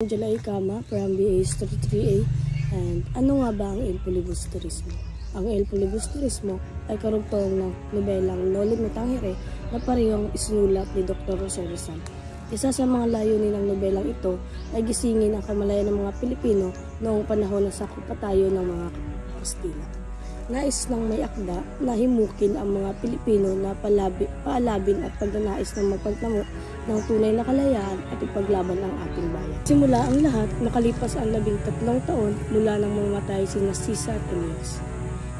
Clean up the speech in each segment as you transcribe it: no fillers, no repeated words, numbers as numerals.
July Kama from BAS 33A. And ano nga ba ang El Filibusterismo? Ang El Filibusterismo ay karugtong ng nobelang Noli Me Tangere na parehong isinulat ni Dr. Rosario Rizal. Isa sa mga layunin ng nobelang ito ay gisingin ang kamalayan ng mga Pilipino noong panahon ng sakop pa tayo ng mga Kastila. Nais ng may akda na himukin ang mga Pilipino na paalabin at pagnanais ng magpagtamo ng tunay na kalayaan at ipaglaban ang ating bayan. Simula ang lahat, makalipas ang 13 taon mula nang mamatay si Narcisa at Elias.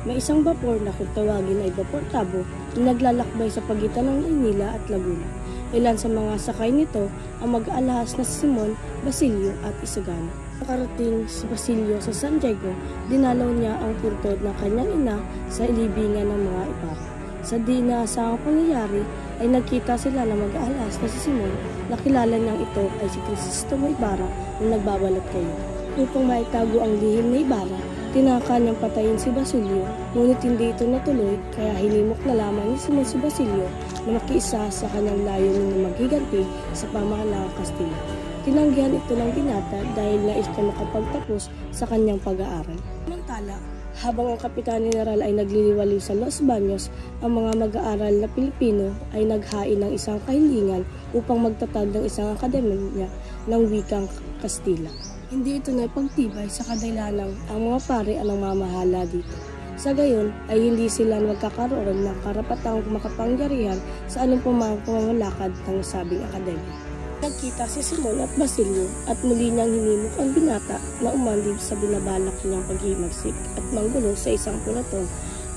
May isang vapor na kung tawagin ay Vapor Tabo na naglalakbay sa pagitan ng Maynila at Laguna. Ilan sa mga sakay nito ang mag-aalahas na si Simon, Basilio at Isagana. Makarating si Basilio sa San Diego, dinalaw niya ang puntod ng kanyang ina sa ilibingan ng mga Ibarra. Sa di inaasahang pangyayari ay nagkita sila na mag-aalas na si Simon na kilala niyang ito ay si Crisostomo Ibarra na nagbabalot kayo. Upang maitago ang lihim ni Ibarra, tinaka niyang patayin si Basilio, ngunit hindi ito natuloy kaya hinimok na lamang ni Simon si Basilio na makiisa sa kanyang layunin na maghiganti sa pamahalaang Kastila. Tinanggihan ito ng binata dahil nais niya makapagtapos sa kanyang pag-aaral. Samantala, habang ang Kapitan General ay nagliliwaliw sa Los Baños, ang mga mag-aaral na Pilipino ay naghain ng isang kahilingan upang magtatag ng isang akademya ng wikang Kastila. Hindi ito naipagtibay sa kadahilanang ang mga pare ang mamahala dito. Sa gayon ay hindi sila magkakaroon ng karapatang makapangyarihan sa anumpang pamamalakad ng nasabing akademya. Nagkita si Simon at Basilio at muli niyang hinimok ang binata na umandib sa binabalak niyang paghimagsik at manggulo sa isang pulaton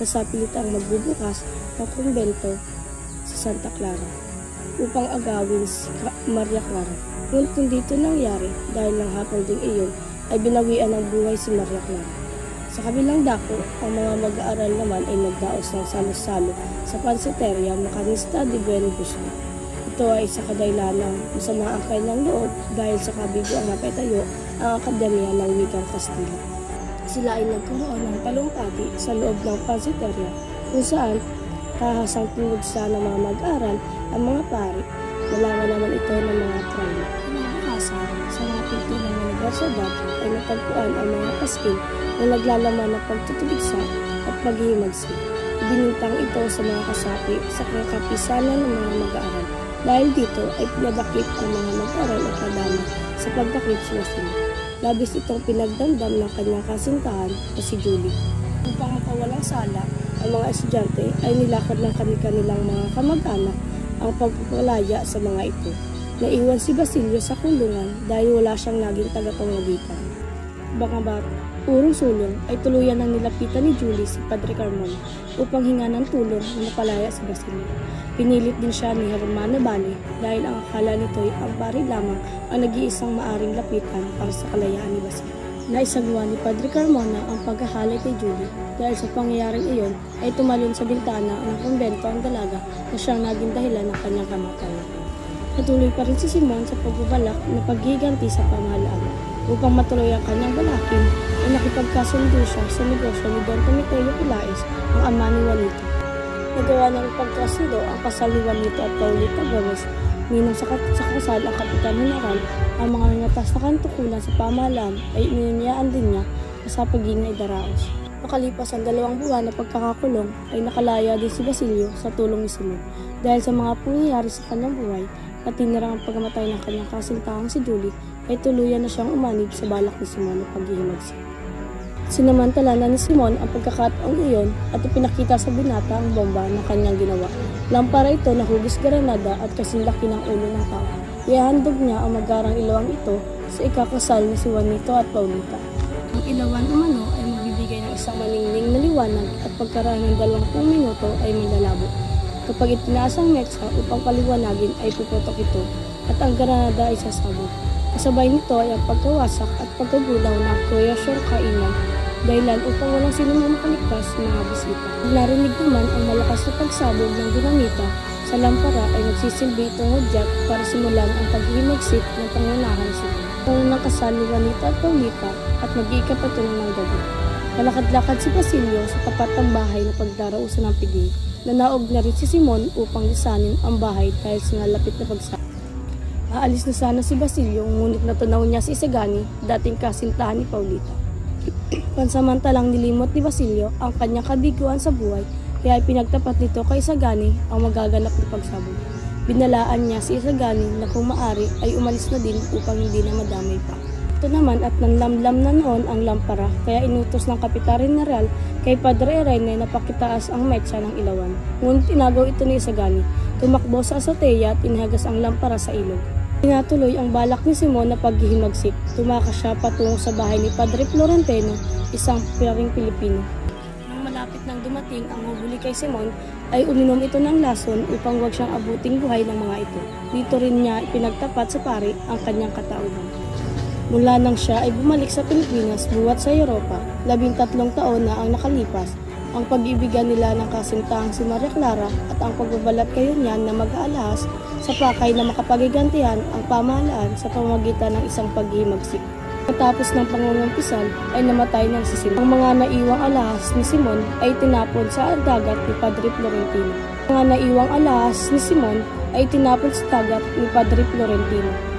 na sa pilitang magbubukas ng kumbento sa Santa Clara upang agawin si Maria Clara. Ngunit hindi ito nangyari dahil ng hapon ding iyon ay binawian ng buhay si Maria Clara. Sa kabilang dako, ang mga mag-aaral naman ay nagdaos ng salo-salo sa Pansiteria Macanista de Buen Busno. Ito ay sa kadahilanang masama ang kanyang loob dahil sa kabigo ang napetayo ang Akademya ng Wikang Kastila. Sila ay nagkaroon ng talumpati sa loob ng Pansiteria kung saan kahasang tinugsa ng mga mag-aral ang mga pari. Nalaman naman ito ng mga prime. Kinabukasan, sa mga pinto ng universidad ay natagpuan ang mga paskin na naglalaman ng pagtutubigsa at paghihimagsik. Ibinintang ito sa mga kasapi sa kapisanan ng mga mag-aaral. Dahil dito ay pinadakip ang mga mag-aaral at madama sa pagdakip sila sila. Labis itong pinagdamdam ng kanyang kasintahan na si Julie. Upang mapawalang sala, ang mga estudyante ay nilakad ng kanilang mga kamag-anak ang pagpapalaya sa mga ito. Naiwan si Basilio sa kulungan dahil wala siyang naging tagapamagitan. Baka urong sulong ay tuluyan ng nilapitan ni Julie si Padre Carmona upang hinga ng tulong na napalaya si Basilio. Pinilit din siya ni Hermano Bani dahil ang akala nito'y ang pari lamang ang nag-iisang maaring lapitan para sa kalayaan ni Basilio. Naisagawa ni Padre Carmona ang paghahalay kay Julie dahil sa pangyayaring iyon ay tumalon sa bintana ng kumbento ang dalaga na siyang naging dahilan ng kanyang kamatayan. Natuloy pa rin si Simon sa pagbabalak na paghiganti sa pamahalaan. Upang matuloy ang kanyang balakin, ay nakipagkasundo siya sa negosyo ni Don Timoteo Pilaes, ang ama ni Juanito. Nagawa ng pagkasundo ang kasal ni Juanito at Paulita Gomez, ninang sa kasal ang Kapitan General. Ang mga nangatas na kantukulan sa pamahalaan ay ininyaan din niya sa pagiging na idaraos. Makalipas ang 2 buwan na pagkakakulong, ay nakalaya din si Basilio sa tulong ni Simon. Dahil sa mga pangyayari sa kanyang buhay, at tinirang ang pagkamatay ng kanyang kasintahang si Julie, ay tuluyan na siyang umanib sa balak ni Simon na paghihimagsik. Sinamantala na ni Simon ang pagkakataong iyon at ipinakita sa binata ang bomba na kanyang ginawa. Lampara ito na hugis granada at kasinlaki ng ulo ng tao. Ihahandog niya ang magarang ilawang ito sa ikakasal ni si Juanito at Paulita. Ang ilawan umano ay magbibigay ng isang maningning na liwanag at pagkaraan ng 20 minuto ay malalabo. Kapag itinaas ang metsa upang paliwanagin ay puputok ito at ang granada ay sasabog. Kasabay nito ay ang pagkawasak at pagkagulaw ng koyosyon kainan dahilan upang walang sino makaligtas sa mga bisita. Narinig naman ang malakas na pagsabog ng dinamita sa lampara ay nagsisilbi itong hudyat para simulan ang paghihimagsik ng pangunahan sila. Pangunang kasal ni Juanito at Paulita at mag-iikapatuloy ng gabi. Malakad-lakad si Basilio sa tapat ng bahay na pagdarausan ng piging. Nanaog na rin si Simon upang lisanin ang bahay dahil sa nalapit na pagsabog. Aalis na sana si Basilio ngunit natunaw niya si Isagani, dating kasintahan ni Paulita. Pansamantalang nilimot ni Basilio ang kanyang kabiguan sa buhay kaya pinagtapat nito kay Isagani ang magaganap na pagsabog. Binalaan niya si Isagani na kung maari ay umalis na din upang hindi na madamay pa. Ito naman at nanlamlam na noon ang lampara kaya inutos ng Kapitan General kay Padre Irene na pakitaas ang metsa ng ilawan. Ngunit inagaw ito ni Isagani. Tumakbo sa azotea at inahagas ang lampara sa ilog. Tinatuloy ang balak ni Simon na paghihimagsik. Tumakas siya patungo sa bahay ni Padre Florentino, isang pilaring Pilipino. Nang malapit nang dumating ang hubuli kay Simon, ay uminom ito ng lason upang huwag siyang abuting buhay ng mga ito. Dito rin niya ipinagtapat sa pari ang kanyang katauhan. Mula nang siya ay bumalik sa Pilipinas buwat sa Europa, 13 taon na ang nakalipas, ang pag-ibigan nila ng kasintahang si Maria Clara at ang pagbabalat kayo niyan na mag-aalahas sa pakay na makapagigantihan ang pamahalaan sa pamamagitan ng isang paghihimagsik. Matapos ng pangungumpisal ay namatay na si Simon. Ang mga naiwang alahas ni Simon ay tinapon sa dagat ni Padre Florentino. Ang mga naiwang alahas ni Simon ay tinapon sa dagat ni Padre Florentino.